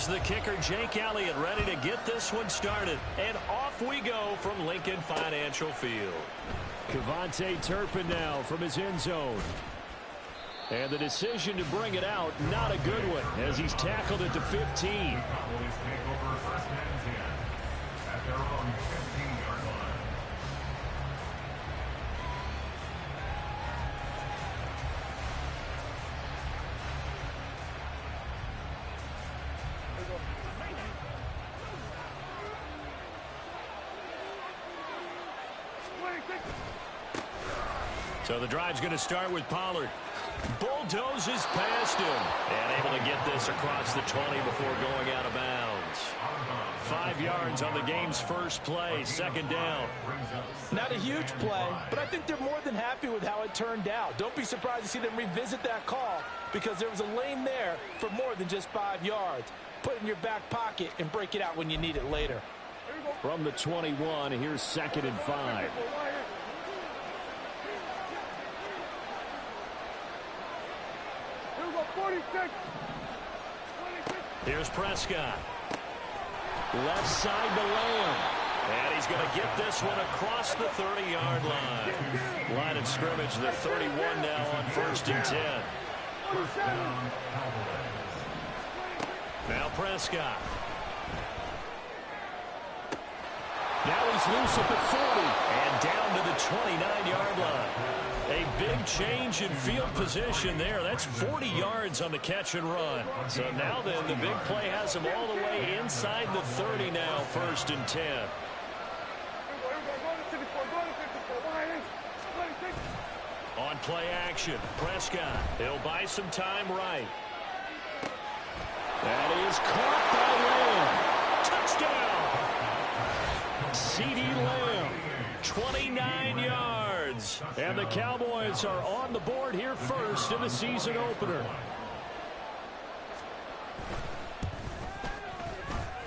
Here's the kicker, Jake Elliott, ready to get this one started. And off we go from Lincoln Financial Field. Kevontae Turpin now from his end zone. And the decision to bring it out, not a good one, as he's tackled at the 15. So the drive's going to start with Pollard. Bulldozes past him. And able to get this across the 20 before going out of bounds. 5 yards on the game's first play, second down. Not a huge play, but I think they're more than happy with how it turned out. Don't be surprised to see them revisit that call because there was a lane there for more than just 5 yards. Put it in your back pocket and break it out when you need it later. From the 21, here's 2nd and 5. Here's Prescott. Left side to Lamb. And he's going to get this one across the 30-yard line. Line of scrimmage, the 31 now on 1st and 10. Now Prescott. Now he's loose at the 40 and down to the 29-yard line. A big change in field position there. That's 40 yards on the catch and run. So now then, the big play has him all the way inside the 30 now, 1st and 10. On play action, Prescott. He'll buy some time right. That is caught by Lamb. Touchdown! CeeDee Lamb, 29 yards. And the Cowboys are on the board here first in the season opener.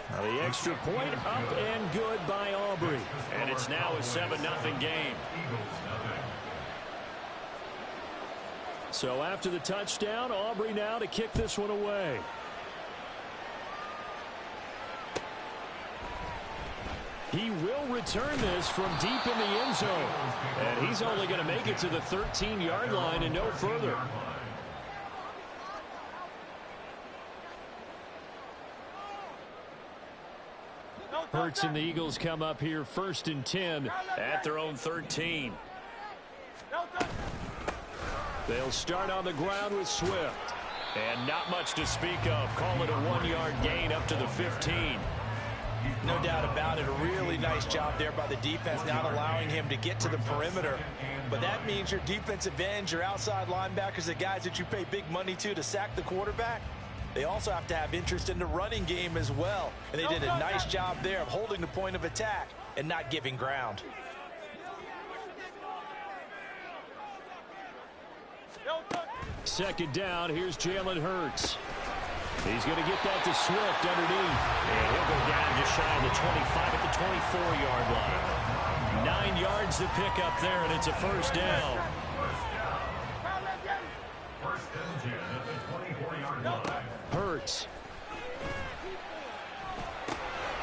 Now the extra point up and good by Aubrey. And it's now a 7-0 game. So after the touchdown, Aubrey now to kick this one away. He will return this from deep in the end zone. And he's only going to make it to the 13-yard line and no further. Hurts and the Eagles come up here 1st and 10 at their own 13. They'll start on the ground with Swift. And not much to speak of. Call it a 1-yard gain up to the 15. No doubt about it. A really nice job there by the defense, not allowing him to get to the perimeter. But that means your defensive ends, your outside linebackers, the guys that you pay big money to sack the quarterback, they also have to have interest in the running game as well. And they did a nice job there of holding the point of attack and not giving ground. Second down, here's Jalen Hurts. He's going to get that to Swift underneath. And he'll go down just shy of the 25 at the 24-yard line. 9 yards to pick up there, and it's a first down. Hurts.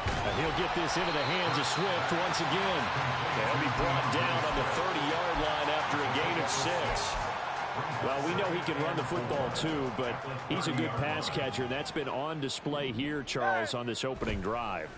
And he'll get this into the hands of Swift once again. They'll be brought down on the 30-yard line after a gain of 6. Well, we know he can run the football too, but he's a good pass catcher. That's been on display here, Charles, on this opening drive.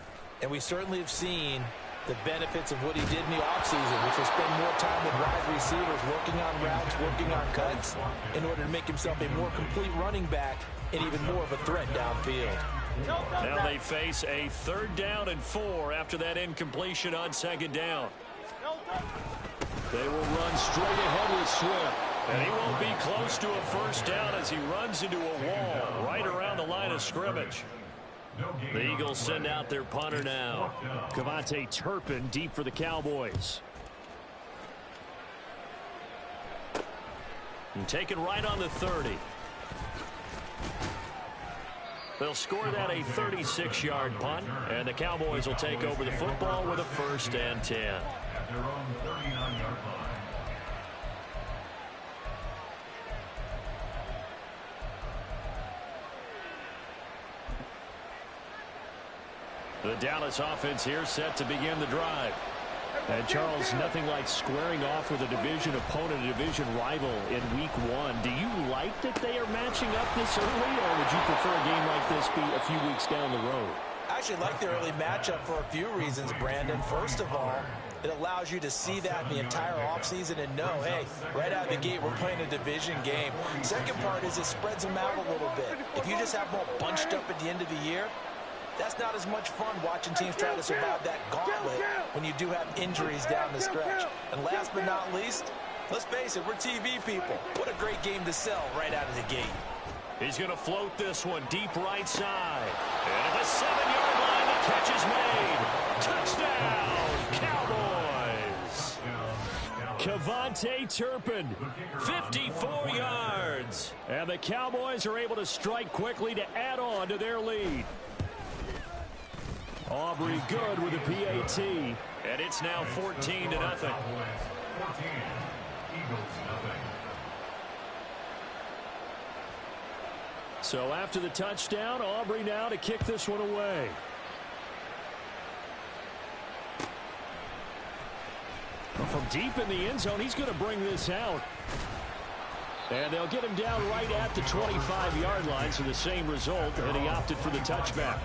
And we certainly have seen the benefits of what he did in the offseason, which was spend more time with wide receivers, working on routes, working on cuts, in order to make himself a more complete running back and even more of a threat downfield. Now they face a 3rd down and 4 after that incompletion on 2nd down. They will run straight ahead with Swift. And he won't be close to a first down as he runs into a wall right around the line of scrimmage. The Eagles send out their punter now. Kevontae Turpin deep for the Cowboys. And taken right on the 30. They'll score that a 36-yard punt, and the Cowboys will take over the football with a 1st and 10. At their own 39-yard line. The Dallas offense here set to begin the drive. And Charles, nothing like squaring off with a division opponent, a division rival in week 1. Do you like that they are matching up this early, or would you prefer a game like this be a few weeks down the road? I actually like the early matchup for a few reasons, Brandon. First of all, it allows you to see that in the entire offseason and know, hey, right out of the gate, we're playing a division game. Second part is it spreads them out a little bit. If you just have them all bunched up at the end of the year, that's not as much fun watching teams try to survive that gauntlet when you do have injuries down the stretch. And last but not least, let's face it, we're TV people. What a great game to sell right out of the gate. He's going to float this one deep right side. And at the 7-yard line, the catch is made. Touchdown, Cowboys. Kevontae Turpin, 54 yards. And the Cowboys are able to strike quickly to add on to their lead. Aubrey good with a PAT. And it's now 14-0. So after the touchdown, Aubrey now to kick this one away. From deep in the end zone, he's going to bring this out. And they'll get him down right at the 25-yard line, so the same result, and he opted for the touchback.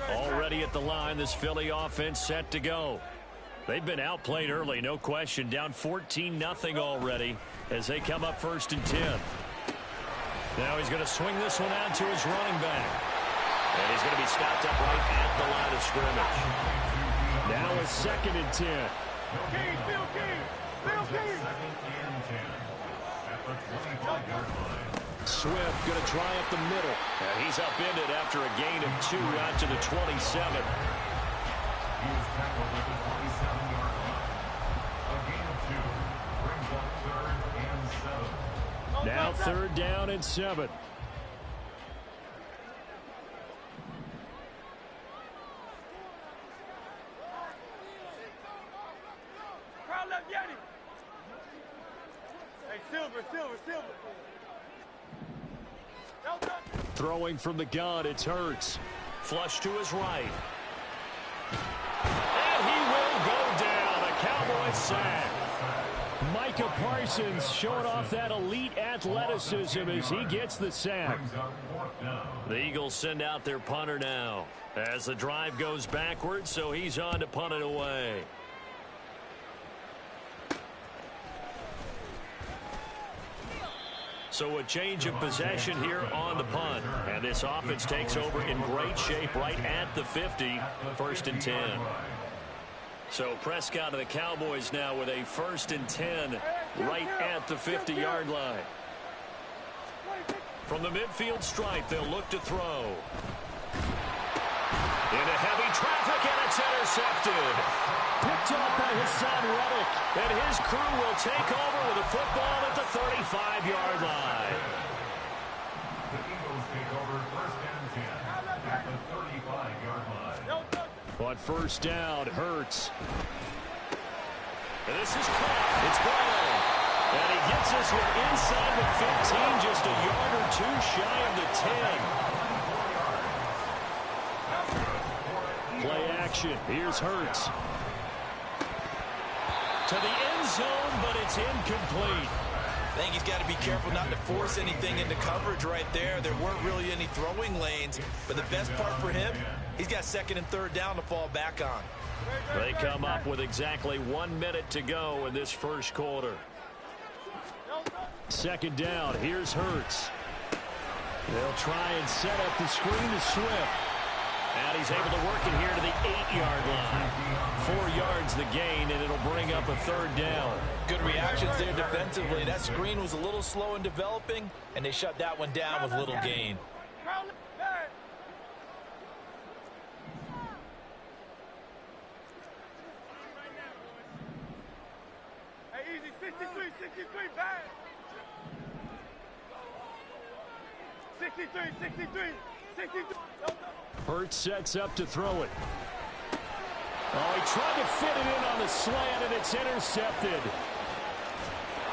Already at the line, this Philly offense set to go. They've been outplayed early, no question. Down 14-0 already as they come up 1st and 10. Now he's going to swing this one out to his running back. And he's going to be stopped up right at the line of scrimmage. Now a 2nd and 10. Swift going to try up the middle. And he's upended after a gain of 2 out to the 27. Now 3rd down and 7. Throwing from the gun, it's Hurts. Flush to his right. And he will go down. A Cowboys sack. Micah Parsons showing off that elite athleticism as he gets the sack. The Eagles send out their punter now as the drive goes backwards, so he's on to punt it away. So a change of possession here on the punt. And this offense takes over in great shape right at the 50, 1st and 10. So Prescott and the Cowboys now with a 1st and 10 right at the 50-yard line. From the midfield stripe, they'll look to throw. Into heavy traffic, and it's intercepted. Picked up by Hassan Reddick, and his crew will take over with the football at the 35-yard line. The Eagles take over 1st and 10 at the 35-yard line. On 1st down, Hurts. And this is caught. It's Brown. And he gets this one inside the 15, just a yard or 2 shy of the 10. Play action. Here's Hurts. To the end zone, but it's incomplete. I think he's got to be careful not to force anything into coverage right there. There weren't really any throwing lanes, but the best part for him, he's got 2nd and 3rd down to fall back on. They come up with exactly 1 minute to go in this 1st quarter. 2nd down, here's Hurts. They'll try and set up the screen to Swift. And he's able to work it here to the 8-yard line. 4 yards the gain, and it'll bring up a 3rd down. Good reactions there defensively. That screen was a little slow in developing, and they shut that one down with little gain. Hey, easy, 63, bang! 63. Hurts sets up to throw it. Oh, he tried to fit it in on the slant, and it's intercepted.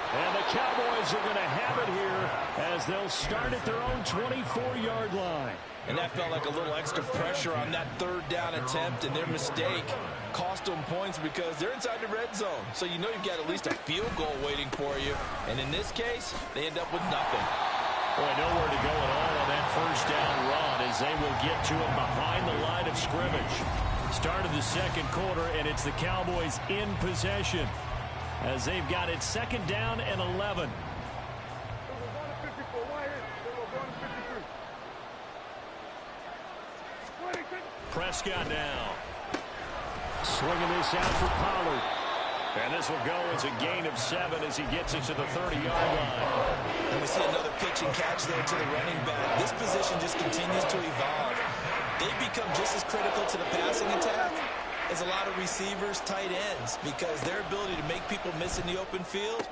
And the Cowboys are going to have it here as they'll start at their own 24-yard line. And that felt like a little extra pressure on that third down attempt, and their mistake cost them points because they're inside the red zone. So you know you've got at least a field goal waiting for you. And in this case, they end up with nothing. Boy, nowhere to go at all on that first down run as they will get to him behind the line of scrimmage. Start of the second quarter, and it's the Cowboys in possession as they've got it second down and 11. Prescott now. Swinging this out for Pollard. And this will go as a gain of 7 as he gets it to the 30-yard line. And we see another pitch and catch there to the running back. This position just continues to evolve. They become just as critical to the passing attack as a lot of receivers, tight ends, because their ability to make people miss in the open field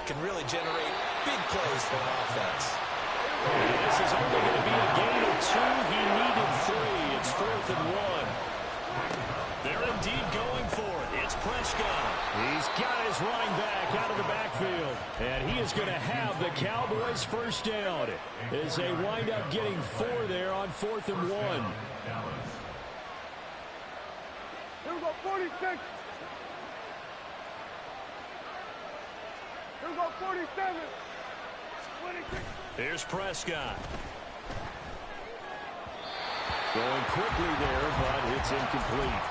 can really generate big plays for an offense. This is only going to be a gain of 2. He needed 3. It's 4th and 1. They're indeed going for it. It's Prescott. He's got his running back out of the backfield. And he is going to have the Cowboys first down as they wind up getting 4 there on 4th and 1. Here we go, 46. Here we go, 47. 26. Here's Prescott. Going quickly there, but it's incomplete.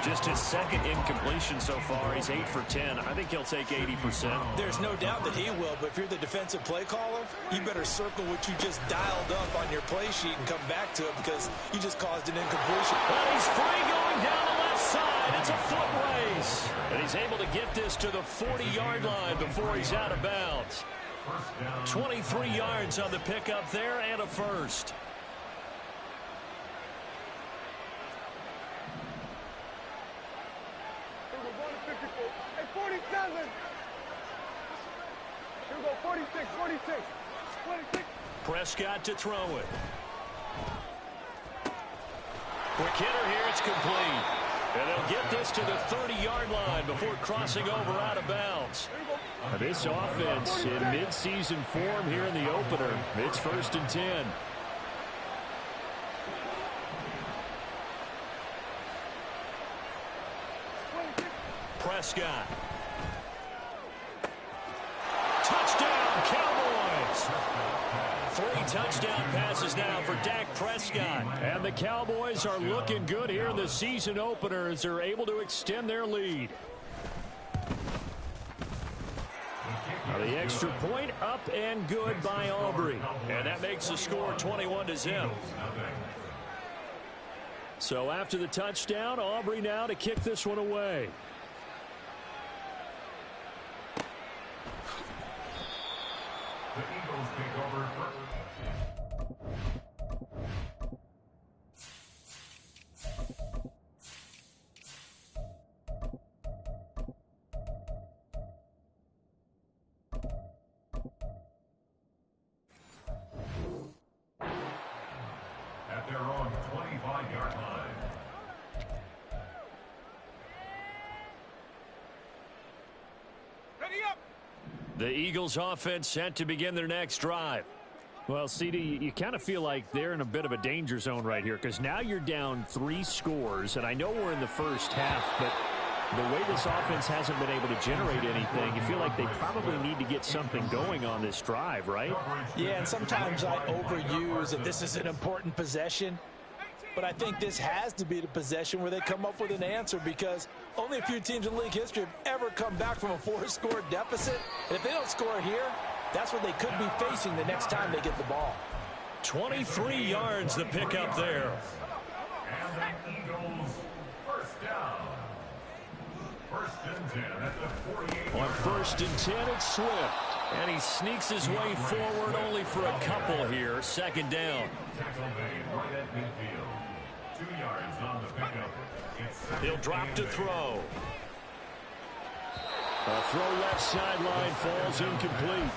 Just his second incompletion so far. He's 8 for 10. I think he'll take 80%. There's no doubt that he will, but if you're the defensive play caller, you better circle what you just dialed up on your play sheet and come back to it because you just caused an incompletion. Well, he's free going down the left side. It's a foot race. And he's able to get this to the 40-yard line before he's out of bounds. 23 yards on the pickup there and a first. Hey, 47. Here we go, 46, 46. 26. Prescott to throw it. Quick hitter here, it's complete. And they'll get this to the 30-yard line before crossing over out of bounds. This offense in midseason form here in the opener. It's 1st and 10. Prescott. Touchdown, Cowboys! 3 touchdown passes now for Dak Prescott. And the Cowboys are looking good here in the season opener as they're able to extend their lead. Now the extra point up and good by Aubrey. And that makes the score 21-0. So after the touchdown, Aubrey now to kick this one away. The Eagles take over first. At their own 25-yard line. Ready up. The Eagles offense set to begin their next drive. Well, CD, you kind of feel like they're in a bit of a danger zone right here because now you're down 3 scores, and I know we're in the first half, but the way this offense hasn't been able to generate anything, you feel like they probably need to get something going on this drive, right? Yeah, and sometimes I overuse that this is an important possession. But I think this has to be the possession where they come up with an answer because only a few teams in league history have ever come back from a 4-score deficit. And if they don't score here, that's what they could be facing the next time they get the ball. 23 yards the pickup there. And the Eagles first down. 1st and 10 at the 48. On 1st and 10, it's Swift. And he sneaks his way forward only for a couple here. 2nd down. Tackle made right at midfield. 2 yards on the pickup. It's He'll drop to throw. A throw left sideline falls incomplete.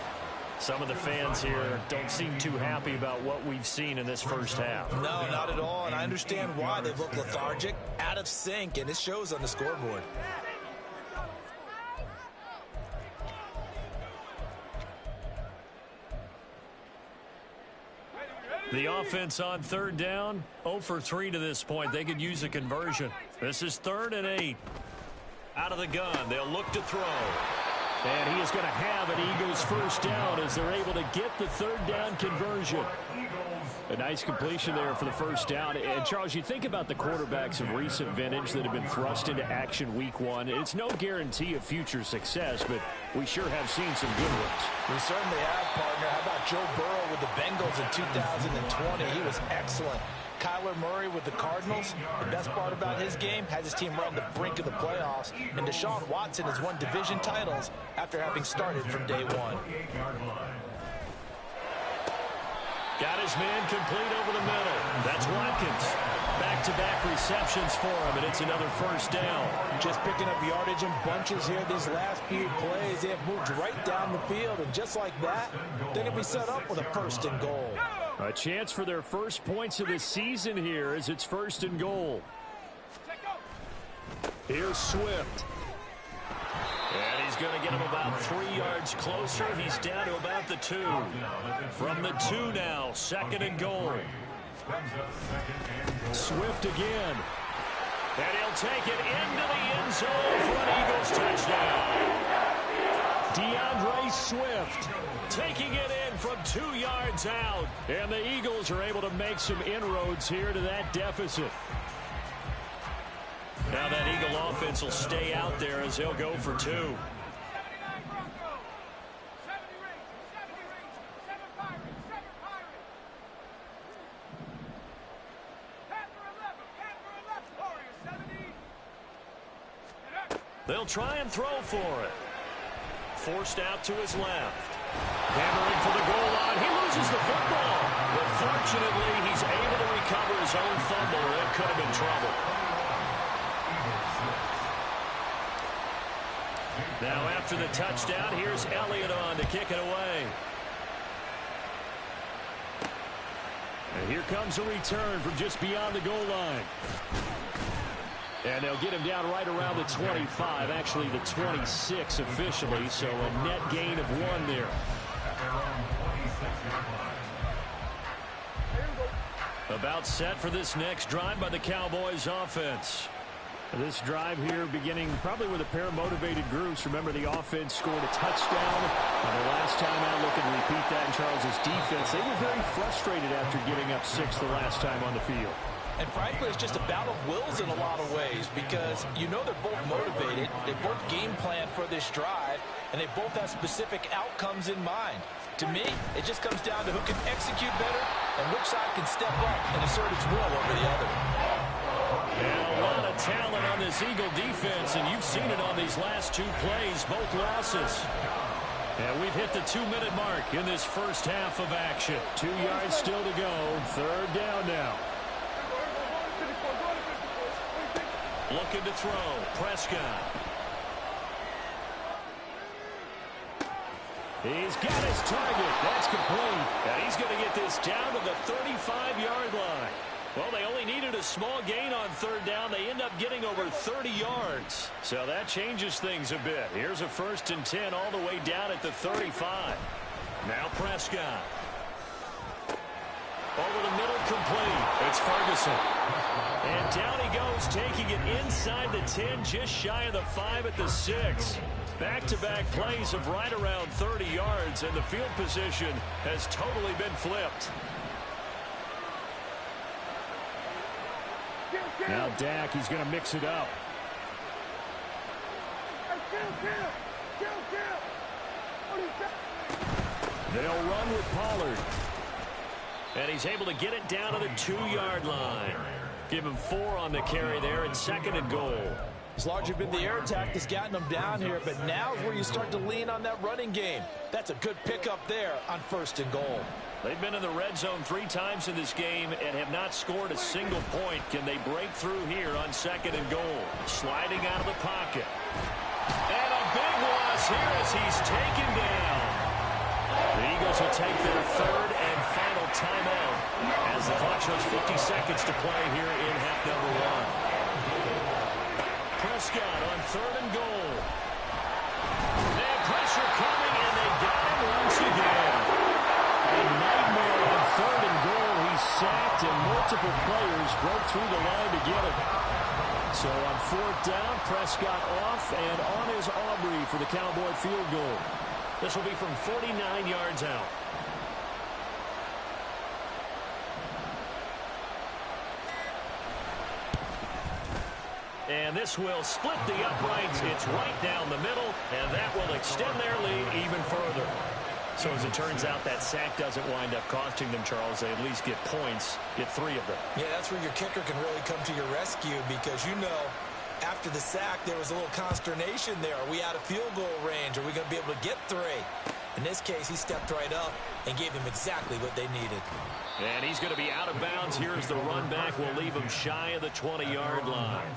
Some of the fans here don't seem too happy about what we've seen in this first half. No, not at all, and I understand why. They look lethargic, out of sync, and it shows on the scoreboard. The offense on third down, 0 for 3 to this point. They could use a conversion. This is 3rd and 8. Out of the gun, they'll look to throw. And he is going to have an Eagles first down as they're able to get the 3rd down conversion. A nice completion there for the first down. And, Charles, you think about the quarterbacks of recent vintage that have been thrust into action week 1. It's no guarantee of future success, but we sure have seen some good ones. We certainly have, partner. How about Joe Burrow with the Bengals in 2020? He was excellent. Kyler Murray with the Cardinals. The best part about his game has his team right on the brink of the playoffs. And Deshaun Watson has won division titles after having started from day 1. Got his man complete over the middle. That's Watkins. Back-to-back receptions for him, and it's another first down. Just picking up yardage in bunches here these last few plays. They have moved right down the field, and just like that, they're going to be set up with a 1st and goal. A chance for their first points of the season here as it's 1st and goal. Here's Swift. And he's going to get him about 3 yards closer. He's down to about the 2. From the 2 now, 2nd and goal. Swift again. And he'll take it into the end zone for an Eagles touchdown. DeAndre Swift taking it in from 2 yards out. And the Eagles are able to make some inroads here to that deficit. Now that Eagle offense will stay out there as they'll go for 2. They'll try and throw for it. Forced out to his left. Hammering for the goal line. He loses the football. But fortunately, he's able to recover his own fumble. That could have been trouble. Now after the touchdown, here's Elliott on to kick it away. And here comes a return from just beyond the goal line. And they'll get him down right around the 25, actually the 26 officially, so a net gain of 1 there. About set for this next drive by the Cowboys offense. This drive here beginning probably with a pair of motivated groups. Remember, the offense scored a touchdown. And the last time out, look and repeat that in Charles's defense. They were very frustrated after giving up 6 the last time on the field. And frankly, it's just a battle of wills in a lot of ways because you know they're both motivated. They both game plan for this drive, and they both have specific outcomes in mind. To me, it just comes down to who can execute better and which side can step up and assert its will over the other. And a lot of talent on this Eagle defense, and you've seen it on these last 2 plays, both losses. And we've hit the 2-minute mark in this first half of action. 2 yards still to go. 3rd down now. Looking to throw. Prescott. He's got his target. That's complete. And he's going to get this down to the 35-yard line. Well, they only needed a small gain on 3rd down. They end up getting over 30 yards. So that changes things a bit. Here's a 1st and 10 all the way down at the 35. Now Prescott. Over the middle, complete. It's Ferguson. And down he goes, taking it inside the 10, just shy of the 5 at the 6. Back-to-back plays of right around 30 yards, and the field position has totally been flipped. Now Dak, he's going to mix it up. They'll run with Pollard. And he's able to get it down to the 2-yard line. Give him 4 on the carry there, and 2nd and goal. It's largely been the air attack that's gotten them down here, but now is where you start to lean on that running game. That's a good pickup there on 1st and goal. They've been in the red zone 3 times in this game and have not scored a single point. Can they break through here on 2nd and goal? Sliding out of the pocket. And a big loss here as he's taken down. The Eagles will take their 3rd and final timeout as the clock shows 50 seconds to play here in half number 1. Prescott on 3rd and goal. And pressure coming, and they got him once again. A nightmare on 3rd and goal. He multiple players broke through the line to get it. So on fourth down, Prescott off, and on is Aubrey for the Cowboy field goal. This will be from 49 yards out. And this will split the uprights. It's right down the middle, and that will extend their lead even further. So as it turns out, that sack doesn't wind up costing them, Charles. They at least get points, get 3 of them. Yeah, that's where your kicker can really come to your rescue because, you know, after the sack, there was a little consternation there. Are we out of field goal range? Are we going to be able to get 3? In this case, he stepped right up and gave them exactly what they needed. And he's going to be out of bounds. Here's the run back. We'll leave him shy of the 20-yard line.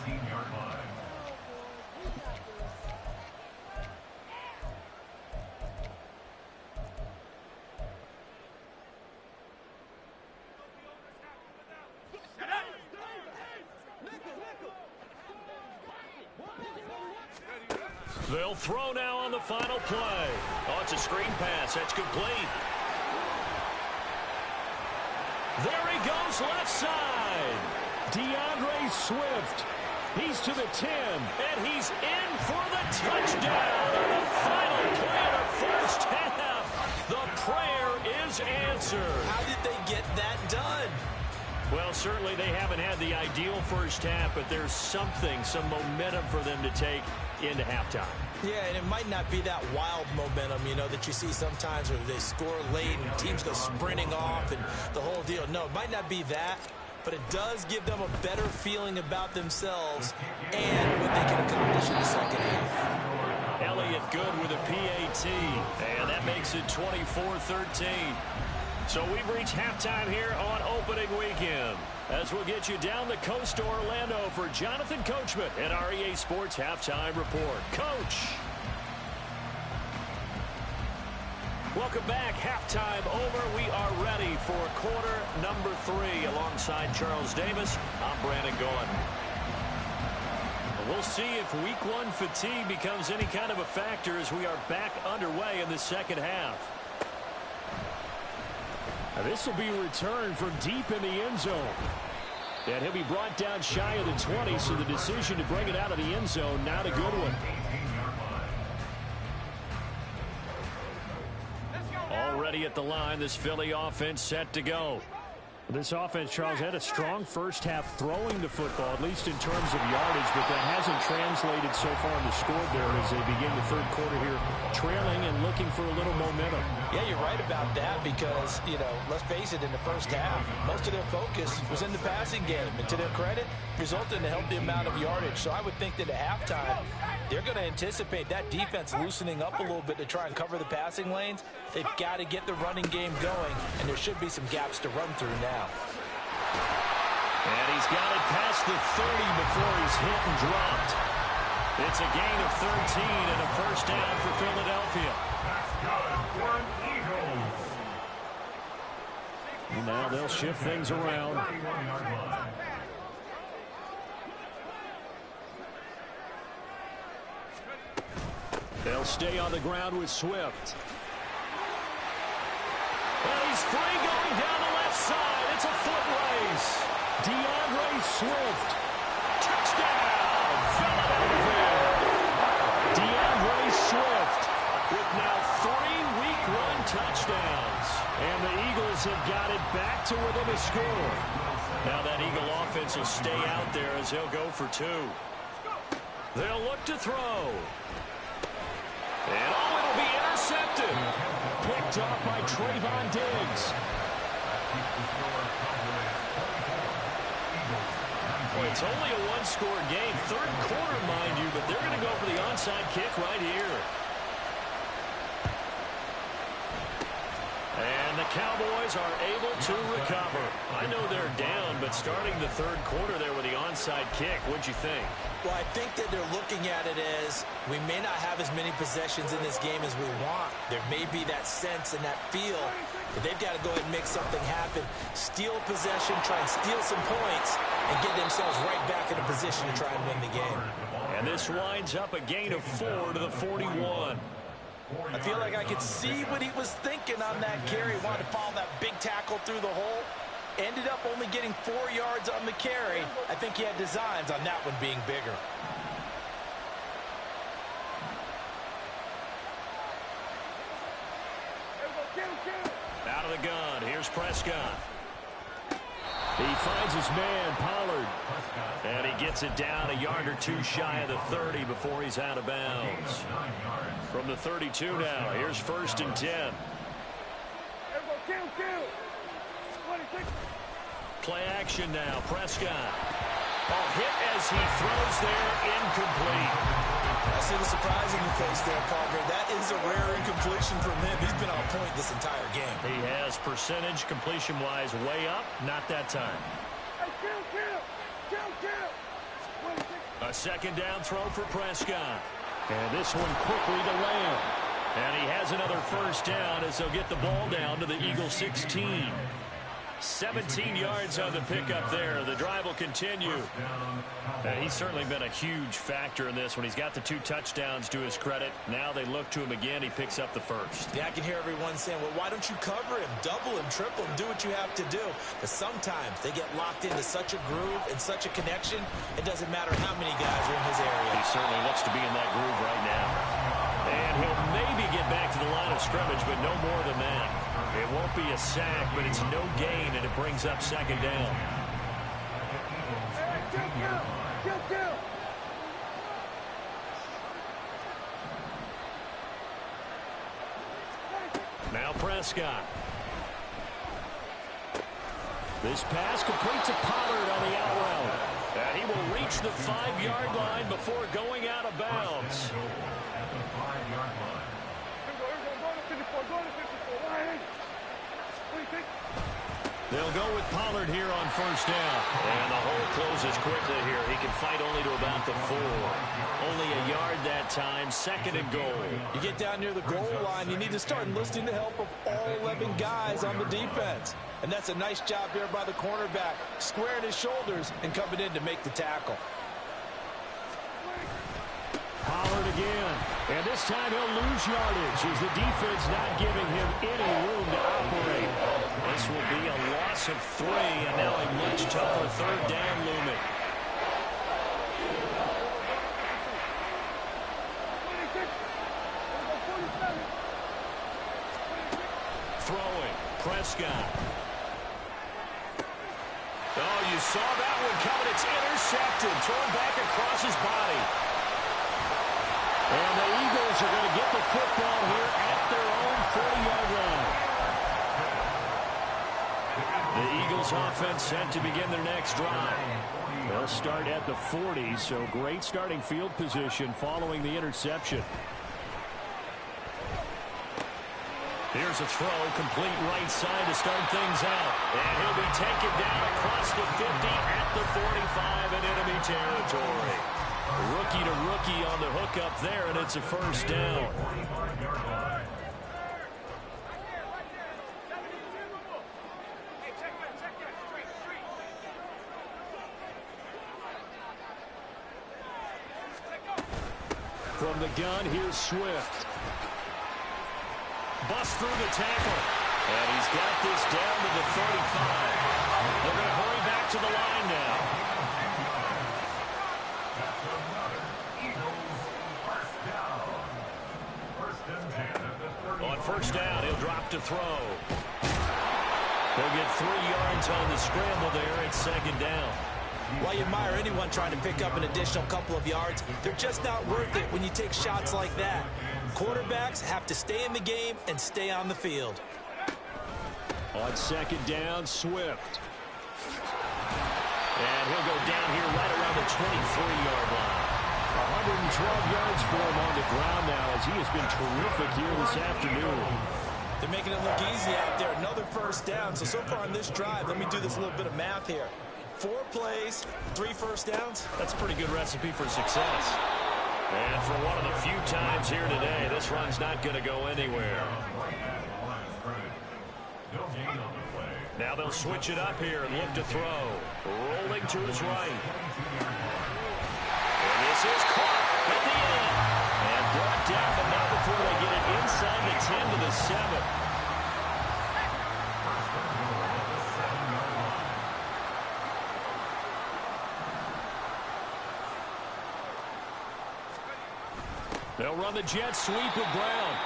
They'll throw now on the final play. Oh, it's a screen pass. That's complete. There he goes, left side. DeAndre Swift. He's to the 10. And he's in for the touchdown. The final play of the first half. The prayer is answered. How did they get that done? Well, certainly they haven't had the ideal first half, but there's some momentum for them to take into halftime. Yeah, and it might not be that wild momentum, you know, that you see sometimes where they score late and teams go sprinting off and the whole deal. No, it might not be that, but it does give them a better feeling about themselves and what they can accomplish in the second half. Elliott good with a PAT, and that makes it 24-13. So we've reached halftime here on opening weekend. As we'll get you down the coast to Orlando for Jonathan Coachman at our EA Sports Halftime Report. Coach. Welcome back. Halftime over. We are ready for quarter number 3. Alongside Charles Davis, I'm Brandon Gaudin. We'll see if week 1 fatigue becomes any kind of a factor as we are back underway in the second half. Now this will be a return from deep in the end zone. And he'll be brought down shy of the 20, so the decision to bring it out of the end zone, not a good one. Already at the line, this Philly offense set to go. This offense, Charles, had a strong first half throwing the football, at least in terms of yardage, but that hasn't translated so far in the score there as they begin the third quarter here, trailing and looking for a little momentum. Yeah, you're right about that because, you know, let's face it, in the first half, most of their focus was in the passing game. And to their credit, resulted in a healthy amount of yardage. So I would think that at halftime, they're going to anticipate that defense loosening up a little bit to try and cover the passing lanes. They've got to get the running game going, and there should be some gaps to run through now. And he's got it past the 30 before he's hit and dropped. It's a gain of 13 and a first down for Philadelphia. And now they'll shift things around. They'll stay on the ground with Swift. And he's free going down the left side. It's a foot race. DeAndre Swift. Touchdown, Philadelphia. DeAndre Swift With now 3 week-run touchdowns. And the Eagles have got it back to within a score. Now that Eagle offense will stay out there as they'll go for 2. They'll look to throw. And oh, it'll be intercepted. Picked up by Trayvon Diggs. Well, it's only a 1-score game. Third quarter, mind you, but they're going to go for the onside kick right here. And the Cowboys are able to recover. I know they're down, but starting the third quarter there with the onside kick, what'd you think? Well, I think that they're looking at it as we may not have as many possessions in this game as we want. There may be that sense and that feel, but they've got to go ahead and make something happen. Steal possession, try and steal some points, and get themselves right back in a position to try and win the game. And this winds up a gain of 4 to the 41. I feel like I could see what he was thinking on that carry. Wanted to follow that big tackle through the hole. Ended up only getting 4 yards on the carry. I think he had designs on that one being bigger. Out of the gun, here's Prescott. He finds his man, Pollard. And he gets it down a yard or two shy of the 30 before he's out of bounds. From the 32 now, here's 1st and 10. Play action now, Prescott. Oh, hit as he throws there, incomplete. I see the surprise in your face there, Parker. That is a rare incompletion from him. He's been on point this entire game. He has percentage completion-wise way up, not that time. A 2nd down throw for Prescott. And this one quickly to Lamb. And he has another 1st down as they'll get the ball down to the Eagles 16. 17 yards on the pickup there. The drive will continue. And he's certainly been a huge factor in this when he's got the 2 touchdowns to his credit. Now they look to him again. He picks up the 1st. Yeah, I can hear everyone saying, well, why don't you cover him, double him, triple him, do what you have to do. But sometimes they get locked into such a groove and such a connection, it doesn't matter how many guys are in his area. He certainly looks to be in that groove right now. And he'll maybe get back to the line of scrimmage, but no more than that. It won't be a sack, but it's no gain, and it brings up 2nd down. Now Prescott. This pass complete to Pollard on the out route. And he will reach the 5-yard line before going out of bounds. They'll go with Pollard here on 1st down. And the hole closes quickly here. He can fight only to about the 4. Only a yard that time. 2nd and goal. You get down near the goal line, you need to start enlisting the help of all 11 guys on the defense. And that's a nice job here by the cornerback, squaring his shoulders and coming in to make the tackle. Pollard again. And this time he'll lose yardage as the defense not giving him any room to operate. This will be a loss of 3 and now a much tougher 3rd down looming. Throwing. Prescott. Oh, you saw that one coming. It's intercepted. Thrown back across his body. And the Eagles are going to get the football here at their own 40-yard line. The Eagles offense set to begin their next drive. They'll start at the 40, so great starting field position following the interception. Here's a throw, complete right side to start things out. And he'll be taken down across the 50 at the 45 in enemy territory. Rookie to rookie on the hook up there, and it's a 1st down. From the gun, here's Swift. Bust through the tackle. And he's got this down to the 35. They're going to hurry back to the line now. On 1st down, he'll drop to throw. They'll get 3 yards on the scramble there at 2nd down. While you admire anyone trying to pick up an additional couple of yards, they're just not worth it when you take shots like that. Quarterbacks have to stay in the game and stay on the field. On 2nd down, Swift. And he'll go down here right around the 23-yard line. 112 yards for him on the ground now as he has been terrific here this afternoon. They're making it look easy out there. Another 1st down. So far on this drive, let me do this little bit of math here. 4 plays, 3 1st downs. That's a pretty good recipe for success. And for one of the few times here today, this run's not going to go anywhere. Now they'll switch it up here and look to throw. Rolling to his right. And this is caught at the end. And brought down, but not before they get it inside the 10 to the 7. They'll run the jet sweep with Brown.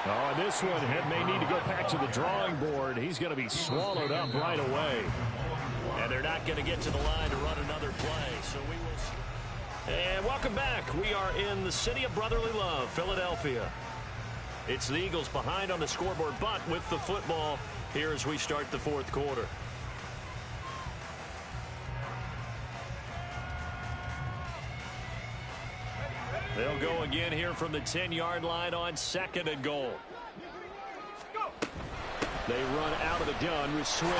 Oh, and this one may need to go back to the drawing board. He's going to be swallowed up right away. And they're not going to get to the line to run another play, so we will see. And welcome back. We are in the city of brotherly love, Philadelphia. It's the Eagles behind on the scoreboard, but with the football here as we start the fourth quarter. They'll go again here from the 10-yard line on 2nd and goal. They run out of the gun with Swift.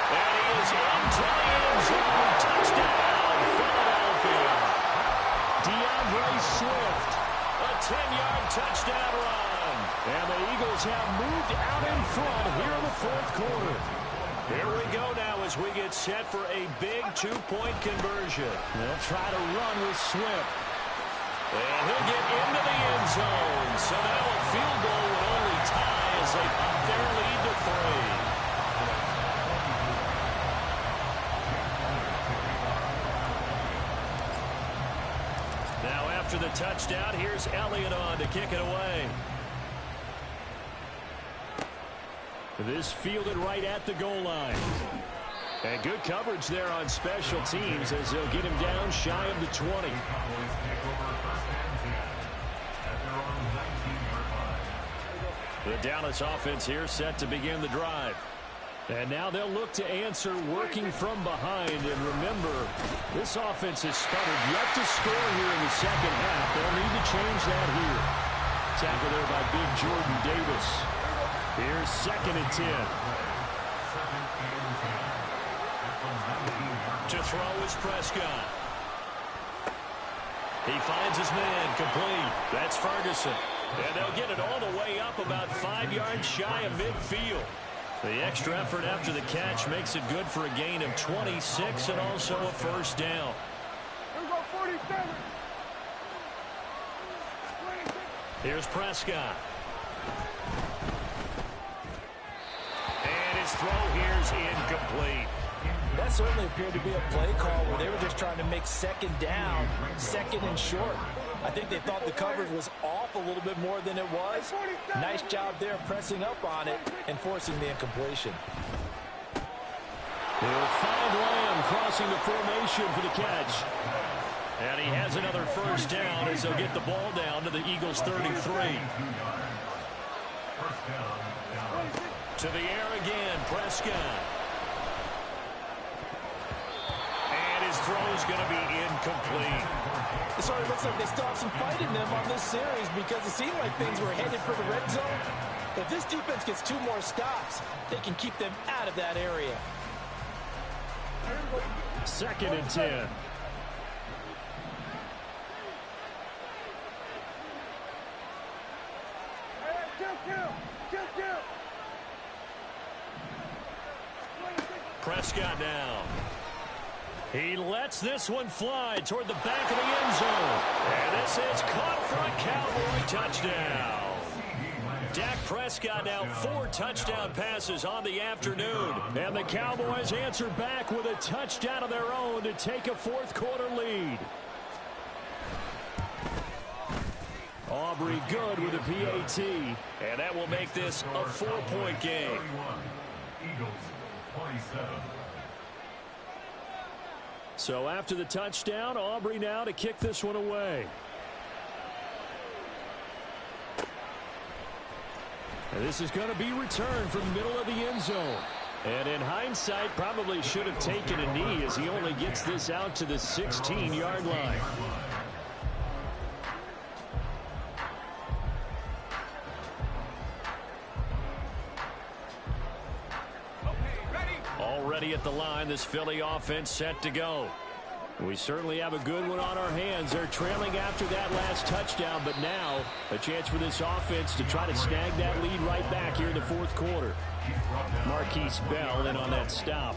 And he is into the end zone. Touchdown, Philadelphia. DeAndre Swift, a 10-yard touchdown run. And the Eagles have moved out in front here in the fourth quarter. Here we go now as we get set for a big two-point conversion. They'll try to run with Swift. And he'll get into the end zone. So now a field goal will only tie as they up their lead to 3. Now after the touchdown, here's Elliott on to kick it away. This fielded right at the goal line. And good coverage there on special teams as they'll get him down shy of the 20. The Dallas offense here set to begin the drive. And now they'll look to answer working from behind. And remember, this offense has sputtered yet to score here in the second half. They'll need to change that here. Tackle there by big Jordan Davis. Here's 2nd and 10. To throw is Prescott. He finds his man complete. That's Ferguson. And they'll get it all the way up about 5 yards shy of midfield. The extra effort after the catch makes it good for a gain of 26 and also a first down. Here we go, 47. Here's Prescott. And his throw here's incomplete. That certainly appeared to be a play call where they were just trying to make 2nd down, 2nd and short. I think they thought the coverage was off a little bit more than it was. Nice job there pressing up on it and forcing the incompletion. They'll find Lamb crossing the formation for the catch. And he has another first down as they'll get the ball down to the Eagles' 33. To the air again, Prescott. And his throw is going to be incomplete. It sort of looks like they still have some fight in them on this series because it seemed like things were headed for the red zone. If this defense gets 2 more stops, they can keep them out of that area. 2nd and 10. Prescott now. He lets this one fly toward the back of the end zone. And this is caught for a Cowboy touchdown. Dak Prescott now 4 touchdown passes on the afternoon. And the Cowboys answer back with a touchdown of their own to take a fourth quarter lead. Aubrey good with a PAT. And that will make this a 4-point game. Eagles 27. So after the touchdown, Aubrey now to kick this one away. And this is going to be returned from the middle of the end zone. And in hindsight, probably should have taken a knee as he only gets this out to the 16-yard line. Already at the line, this Philly offense set to go. We certainly have a good one on our hands. They're trailing after that last touchdown, but now a chance for this offense to try to snag that lead right back here in the fourth quarter. Marquise Bell in on that stop.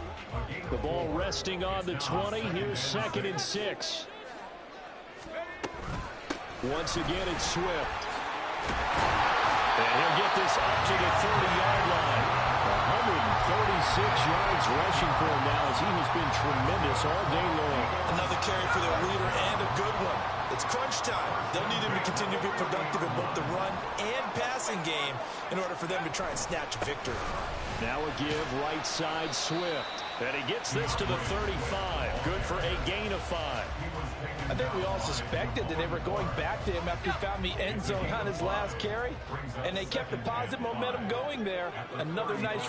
The ball resting on the 20. Here's 2nd and 6. Once again, it's Swift. And he'll get this up to the 30-yard line. 136 yards rushing for him now as he has been tremendous all day long. Another carry for their leader and a good crunch time. They'll need him to continue to be productive in both the run and passing game in order for them to try and snatch a victory. Now a give right side Swift. And he gets this to the 35. Good for a gain of 5. I think we all suspected that they were going back to him after he found the end zone on his last carry, and they kept the positive momentum going there. Another nice